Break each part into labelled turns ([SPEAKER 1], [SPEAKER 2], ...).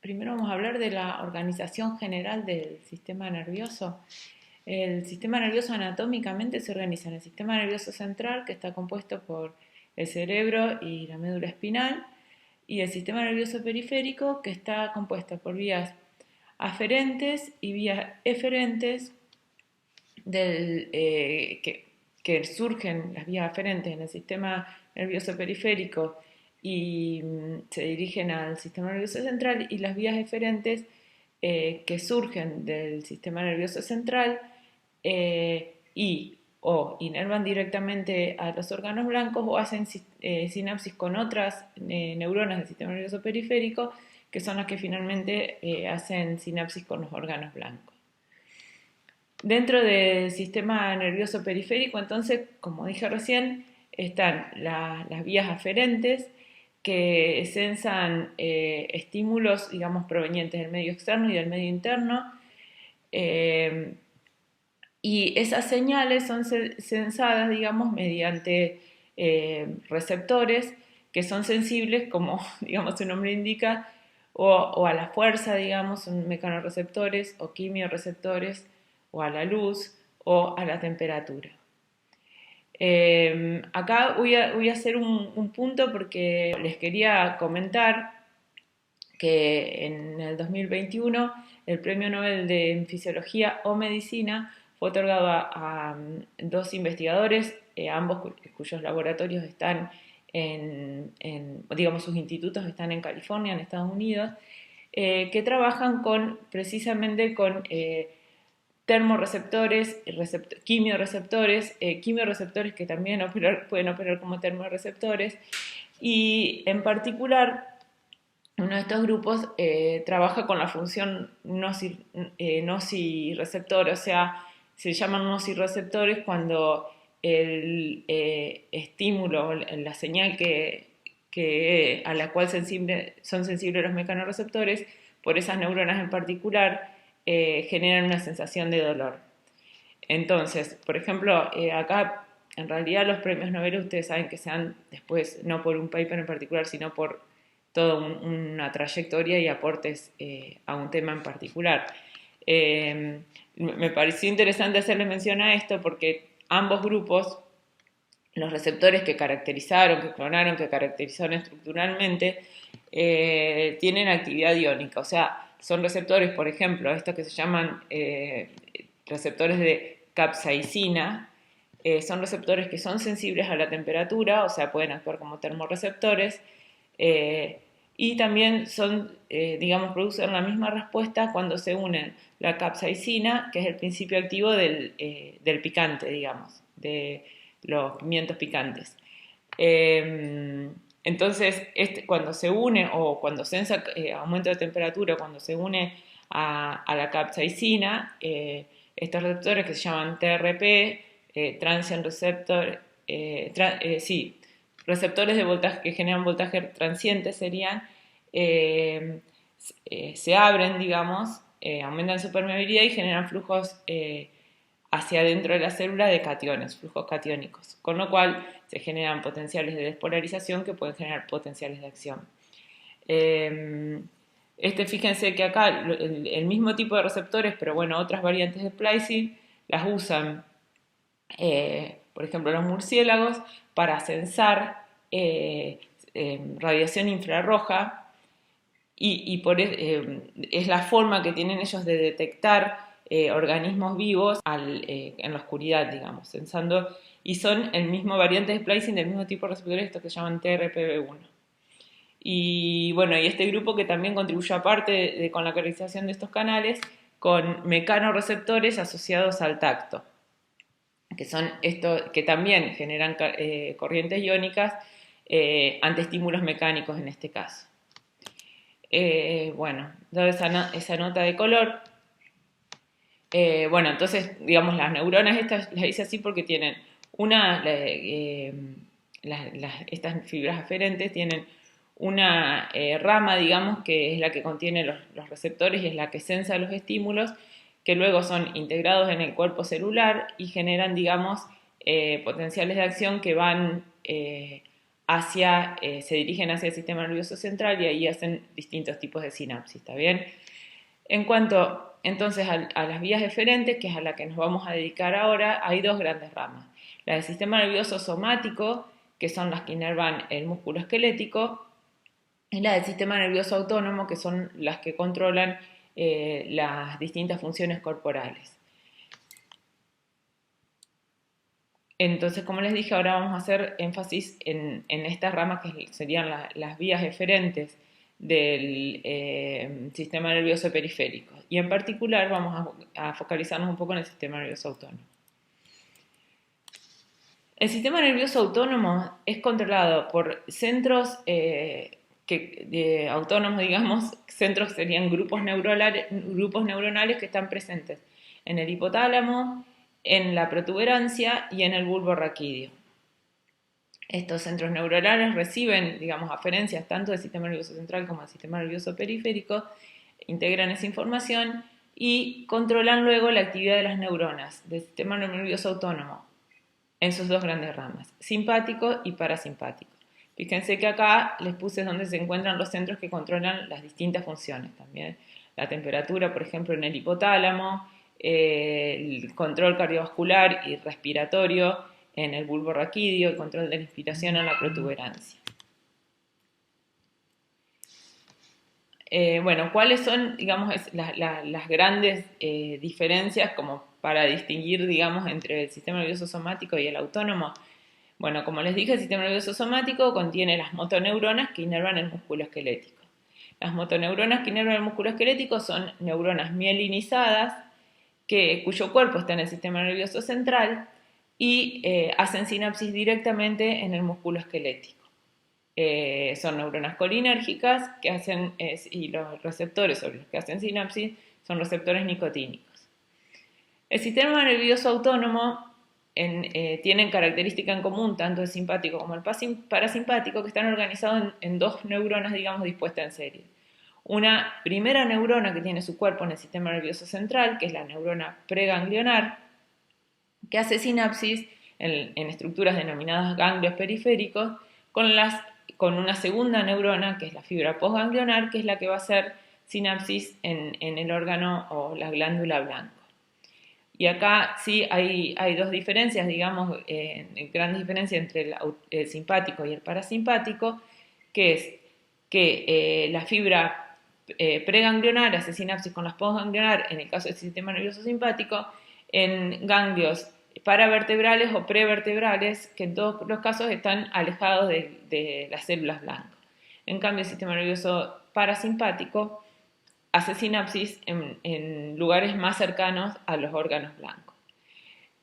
[SPEAKER 1] Primero vamos a hablar de la organización general del sistema nervioso. El sistema nervioso anatómicamente se organiza en el sistema nervioso central, que está compuesto por el cerebro y la médula espinal, y el sistema nervioso periférico, que está compuesto por vías aferentes y vías eferentes que surgen las vías aferentes en el sistema nervioso periférico y se dirigen al sistema nervioso central, y las vías eferentes que surgen del sistema nervioso central y o inervan directamente a los órganos blancos o hacen sinapsis con otras neuronas del sistema nervioso periférico, que son las que finalmente hacen sinapsis con los órganos blancos. Dentro del sistema nervioso periférico, entonces, como dije recién, están las vías aferentes, que sensan estímulos, digamos, provenientes del medio externo y del medio interno, y esas señales son sensadas, digamos, mediante receptores que son sensibles, como digamos su nombre indica, o a la fuerza, digamos, son mecanorreceptores o quimioreceptores, o a la luz o a la temperatura. Acá voy a hacer un punto porque les quería comentar que en el 2021 el Premio Nobel de Fisiología o Medicina fue otorgado a dos investigadores, ambos cuyos laboratorios están digamos, sus institutos están en California, en Estados Unidos, que trabajan precisamente con termorreceptores, quimioreceptores, quimioreceptores que también pueden operar como termorreceptores, y en particular uno de estos grupos trabaja con la función nocireceptor, o sea, se llaman nocireceptores cuando el estímulo, la señal a la cual son sensibles los mecanorreceptores, por esas neuronas en particular, generan una sensación de dolor. Entonces, por ejemplo, acá en realidad los premios Nobel ustedes saben que se dan después, no por un paper en particular, sino por toda una trayectoria y aportes a un tema en particular. Me pareció interesante hacerle mención a esto porque ambos grupos, los receptores que caracterizaron, que clonaron, que caracterizaron estructuralmente, tienen actividad iónica, o sea, son receptores, por ejemplo, estos que se llaman receptores de capsaicina, son receptores que son sensibles a la temperatura, o sea, pueden actuar como termorreceptores, y también digamos, producen la misma respuesta cuando se unen la capsaicina, que es el principio activo del picante, digamos, de los pimientos picantes. Entonces, cuando se une, o cuando sensa aumento de temperatura, cuando se une a la capsaicina, estos receptores que se llaman TRP, transient receptor, sí, receptores de voltaje que generan voltaje transiente serían, se abren, digamos, aumentan su permeabilidad y generan flujos hacia adentro de la célula de cationes, flujos catiónicos, con lo cual se generan potenciales de despolarización que pueden generar potenciales de acción. Fíjense que acá el mismo tipo de receptores, pero bueno, otras variantes de splicing las usan, por ejemplo, los murciélagos para sensar radiación infrarroja, y es la forma que tienen ellos de detectar organismos vivos en la oscuridad, digamos, sensando, y son el mismo variante de splicing del mismo tipo de receptores, estos que se llaman TRPV1. Y bueno, y este grupo que también contribuye aparte con la caracterización de estos canales, con mecanorreceptores asociados al tacto, que son estos que también generan corrientes iónicas ante estímulos mecánicos en este caso. Bueno, dada esa nota de color, bueno, entonces, digamos, las neuronas estas las hice así porque tienen estas fibras aferentes tienen una rama, digamos, que es la que contiene los receptores y es la que sensa los estímulos, que luego son integrados en el cuerpo celular y generan, digamos, potenciales de acción que van se dirigen hacia el sistema nervioso central y ahí hacen distintos tipos de sinapsis, ¿está bien? En cuanto entonces a las vías eferentes, que es a la que nos vamos a dedicar ahora, hay dos grandes ramas. La del sistema nervioso somático, que son las que inervan el músculo esquelético, y la del sistema nervioso autónomo, que son las que controlan las distintas funciones corporales. Entonces, como les dije, ahora vamos a hacer énfasis en estas ramas que serían las vías eferentes del sistema nervioso periférico. Y en particular vamos a focalizarnos un poco en el sistema nervioso autónomo. El sistema nervioso autónomo es controlado por centros autónomos, digamos, centros serían grupos neuronales que están presentes en el hipotálamo, en la protuberancia y en el bulbo raquídeo. Estos centros neuronales reciben, digamos, aferencias tanto del sistema nervioso central como del sistema nervioso periférico, integran esa información y controlan luego la actividad de las neuronas del sistema nervioso autónomo en sus dos grandes ramas, simpático y parasimpático. Fíjense que acá les puse donde se encuentran los centros que controlan las distintas funciones también. La temperatura, por ejemplo, en el hipotálamo, el control cardiovascular y respiratorio en el bulbo raquídeo, el control de la inspiración en la protuberancia. Bueno, ¿cuáles son, digamos, las grandes diferencias como para distinguir, digamos, entre el sistema nervioso somático y el autónomo? Bueno, como les dije, el sistema nervioso somático contiene las motoneuronas que inervan el músculo esquelético. Las motoneuronas que inervan el músculo esquelético son neuronas mielinizadas cuyo cuerpo está en el sistema nervioso central y hacen sinapsis directamente en el músculo esquelético. Son neuronas colinérgicas y los receptores sobre los que hacen sinapsis son receptores nicotínicos. El sistema nervioso autónomo tienen característica en común tanto el simpático como el parasimpático, que están organizados en dos neuronas, digamos, dispuestas en serie. Una primera neurona que tiene su cuerpo en el sistema nervioso central, que es la neurona preganglionar, que hace sinapsis en estructuras denominadas ganglios periféricos, con una segunda neurona, que es la fibra postganglionar, que es la que va a hacer sinapsis en el órgano o la glándula blanco. Y acá sí hay dos diferencias, digamos, grandes diferencias entre el simpático y el parasimpático, que es que la fibra preganglionar hace sinapsis con las postganglionar en el caso del sistema nervioso simpático, en ganglios paravertebrales o prevertebrales, que en todos los casos están alejados de las células blancas. En cambio, el sistema nervioso parasimpático hace sinapsis en lugares más cercanos a los órganos blancos.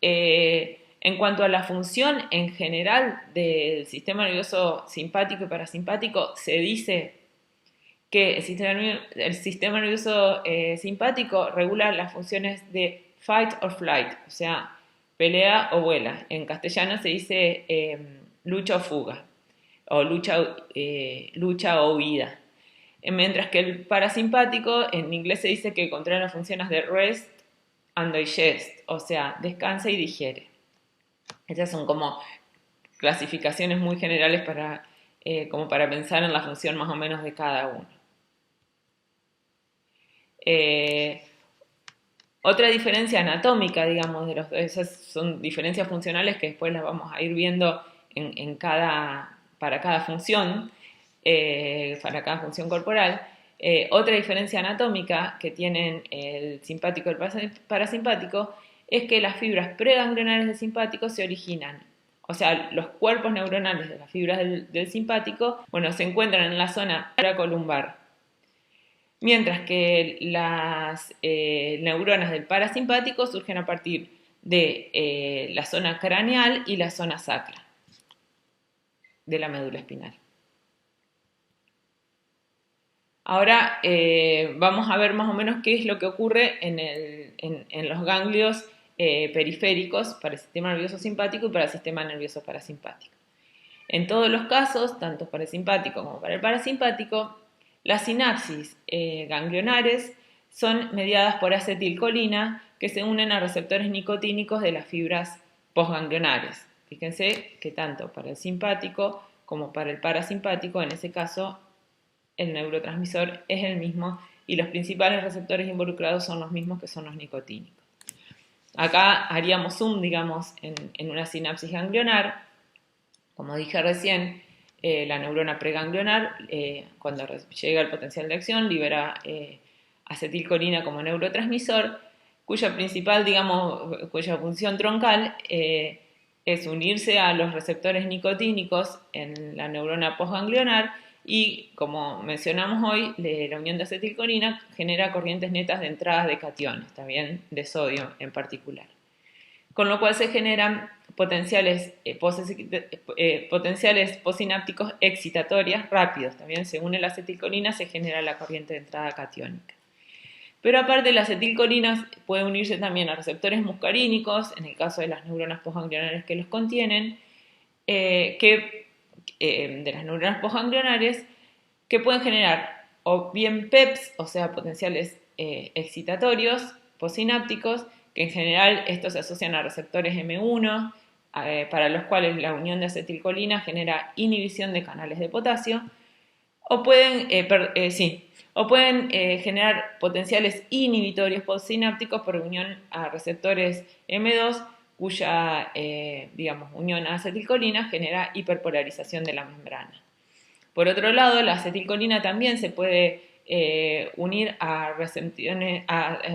[SPEAKER 1] En cuanto a la función en general del sistema nervioso simpático y parasimpático, se dice que el sistema nervioso simpático regula las funciones de fight or flight, o sea, pelea o vuela. En castellano se dice lucha o fuga, o lucha o huida. Mientras que el parasimpático, en inglés se dice que controla las funciones de rest and digest, o sea, descansa y digiere. Estas son como clasificaciones muy generales como para pensar en la función más o menos de cada uno. Otra diferencia anatómica, digamos, esas son diferencias funcionales que después las vamos a ir viendo para cada función. Para cada función corporal. Otra diferencia anatómica que tienen el simpático y el parasimpático es que las fibras preganglionares del simpático se originan, o sea, los cuerpos neuronales de las fibras del simpático, bueno, se encuentran en la zona columbar, mientras que las neuronas del parasimpático surgen a partir de la zona craneal y la zona sacra de la médula espinal. Ahora vamos a ver más o menos qué es lo que ocurre en los ganglios periféricos para el sistema nervioso simpático y para el sistema nervioso parasimpático. En todos los casos, tanto para el simpático como para el parasimpático, las sinapsis ganglionares son mediadas por acetilcolina que se unen a receptores nicotínicos de las fibras postganglionares. Fíjense que tanto para el simpático como para el parasimpático, en ese caso el neurotransmisor es el mismo y los principales receptores involucrados son los mismos que son los nicotínicos. Acá haríamos zoom, digamos, en una sinapsis ganglionar. Como dije recién, la neurona preganglionar, cuando llega al potencial de acción, libera acetilcolina como neurotransmisor, cuya principal, digamos, cuya función troncal es unirse a los receptores nicotínicos en la neurona postganglionar y, como mencionamos hoy, la unión de acetilcolina genera corrientes netas de entradas de cationes, también de sodio en particular. Con lo cual se generan potenciales posinápticos excitatorias rápidos. También se une la acetilcolina, se genera la corriente de entrada catiónica. Pero aparte, la acetilcolina puede unirse también a receptores muscarínicos, en el caso de las neuronas postganglionares que los contienen, de las neuronas postganglionares, que pueden generar o bien PEPs, o sea, potenciales excitatorios posinápticos, que en general estos se asocian a receptores M1, para los cuales la unión de acetilcolina genera inhibición de canales de potasio, o pueden generar potenciales inhibitorios postsinápticos por unión a receptores M2, cuya unión a acetilcolina genera hiperpolarización de la membrana. Por otro lado, la acetilcolina también se puede unir a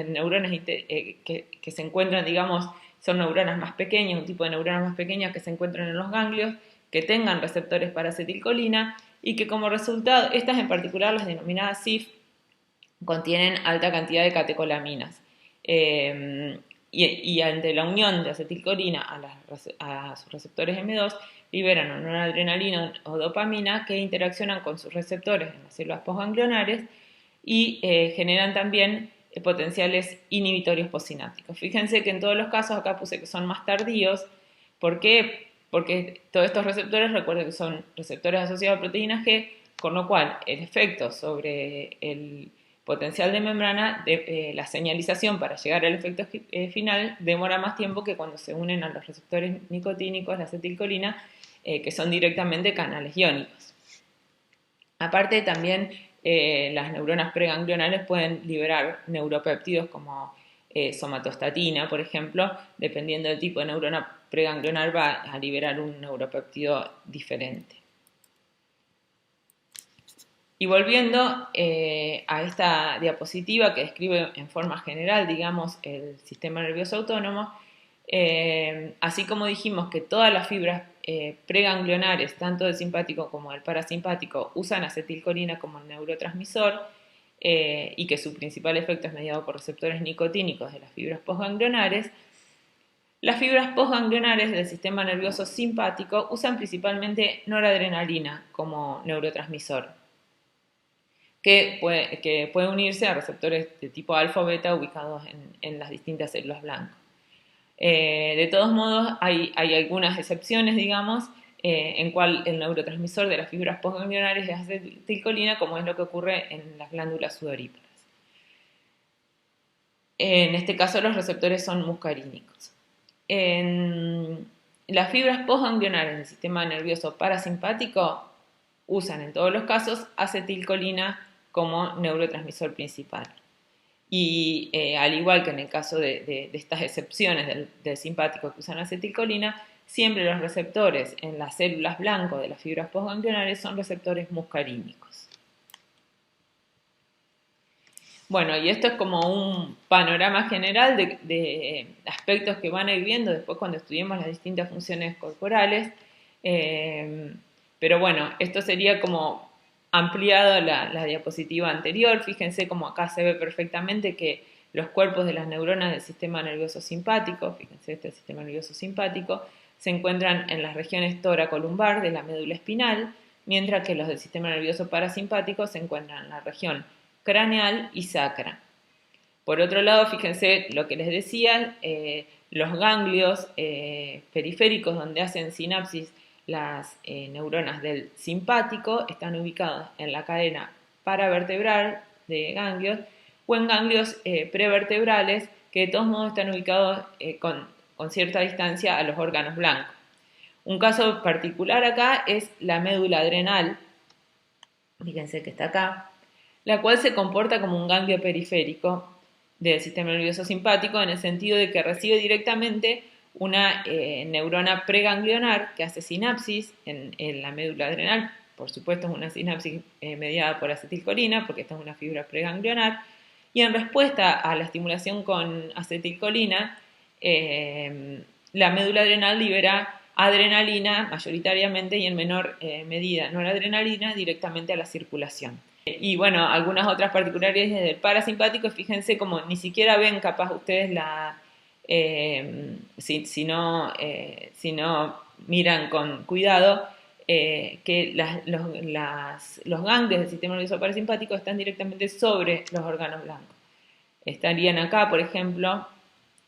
[SPEAKER 1] neuronas que se encuentran, digamos, son neuronas más pequeñas, un tipo de neuronas más pequeñas que se encuentran en los ganglios, que tengan receptores para acetilcolina y que como resultado, estas en particular, las denominadas CIF, contienen alta cantidad de catecolaminas. Y ante la unión de acetilcolina a sus receptores M2, liberan o noradrenalina o dopamina que interaccionan con sus receptores en las células postganglionares y generan también potenciales inhibitorios postsinápticos. Fíjense que en todos los casos, acá puse que son más tardíos. ¿Por qué? Porque todos estos receptores, recuerden que son receptores asociados a proteínas G, con lo cual el efecto sobre el potencial de membrana, la señalización para llegar al efecto final, demora más tiempo que cuando se unen a los receptores nicotínicos, la acetilcolina, que son directamente canales iónicos. Aparte, también las neuronas preganglionales pueden liberar neuropéptidos como somatostatina, por ejemplo. Dependiendo del tipo de neurona preganglionar, va a liberar un neuropéptido diferente. Y volviendo a esta diapositiva que describe en forma general, digamos, el sistema nervioso autónomo, así como dijimos que todas las fibras preganglionares, tanto del simpático como del parasimpático, usan acetilcolina como neurotransmisor y que su principal efecto es mediado por receptores nicotínicos de las fibras postganglionares, las fibras postganglionares del sistema nervioso simpático usan principalmente noradrenalina como neurotransmisor, que puede unirse a receptores de tipo alfa o beta ubicados en las distintas células blancas. De todos modos, hay algunas excepciones, digamos, en cual el neurotransmisor de las fibras postganglionares es acetilcolina, como es lo que ocurre en las glándulas sudoríparas. En este caso, los receptores son muscarínicos. En las fibras postganglionares del sistema nervioso parasimpático usan en todos los casos acetilcolina como neurotransmisor principal. Y al igual que en el caso de estas excepciones del simpático que usan acetilcolina, siempre los receptores en las células blancas de las fibras postganglionares son receptores muscarínicos. Bueno, y esto es como un panorama general de aspectos que van a ir viendo después cuando estudiemos las distintas funciones corporales. Pero bueno, esto sería como ampliado la diapositiva anterior. Fíjense como acá se ve perfectamente que los cuerpos de las neuronas del sistema nervioso simpático, fíjense este sistema nervioso simpático, se encuentran en las regiones toracolumbar de la médula espinal, mientras que los del sistema nervioso parasimpático se encuentran en la región craneal y sacra. Por otro lado, fíjense lo que les decía, los ganglios periféricos donde hacen sinapsis las neuronas del simpático están ubicados en la cadena paravertebral de ganglios o en ganglios prevertebrales que de todos modos están ubicados con cierta distancia a los órganos blancos. Un caso particular acá es la médula adrenal, fíjense que está acá, la cual se comporta como un ganglio periférico del sistema nervioso simpático en el sentido de que recibe directamente una neurona preganglionar que hace sinapsis en la médula adrenal. Por supuesto es una sinapsis mediada por acetilcolina porque esta es una fibra preganglionar, y en respuesta a la estimulación con acetilcolina la médula adrenal libera adrenalina mayoritariamente y en menor medida noradrenalina directamente a la circulación. Y bueno, algunas otras particularidades del parasimpático, fíjense como ni siquiera ven capaz ustedes si no miran con cuidado, que los ganglios del sistema nervioso parasimpático están directamente sobre los órganos blancos. Estarían acá, por ejemplo,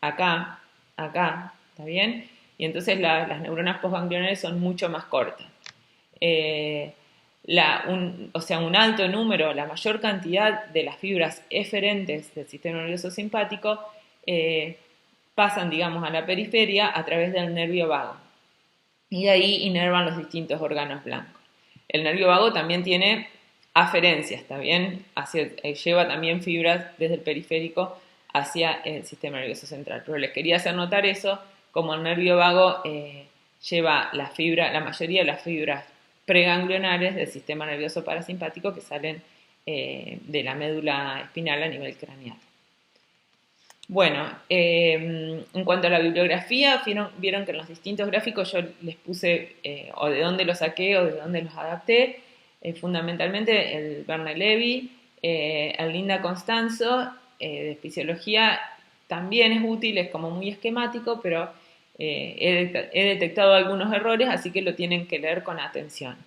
[SPEAKER 1] acá, ¿está bien? Y entonces las neuronas postganglionares son mucho más cortas. Un alto número, la mayor cantidad de las fibras eferentes del sistema nervioso simpático pasan, digamos, a la periferia a través del nervio vago. Y de ahí inervan los distintos órganos blancos. El nervio vago también tiene aferencias, ¿está bien? Lleva también fibras desde el periférico hacia el sistema nervioso central. Pero les quería hacer notar eso, como el nervio vago lleva la mayoría de las fibras preganglionares del sistema nervioso parasimpático que salen de la médula espinal a nivel craneal. Bueno, en cuanto a la bibliografía, vieron que en los distintos gráficos yo les puse o de dónde los saqué o de dónde los adapté, fundamentalmente el Verne Levy, el Linda Constanzo, de fisiología también es útil, es como muy esquemático, pero he detectado algunos errores, así que lo tienen que leer con atención.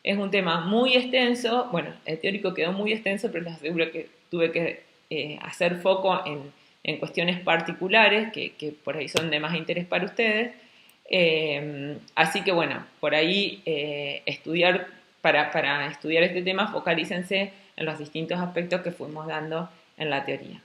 [SPEAKER 1] Es un tema muy extenso, bueno, el teórico quedó muy extenso, pero les aseguro que tuve que hacer foco en cuestiones particulares que por ahí son de más interés para ustedes. Así que bueno, por ahí para estudiar este tema focalícense en los distintos aspectos que fuimos dando en la teoría.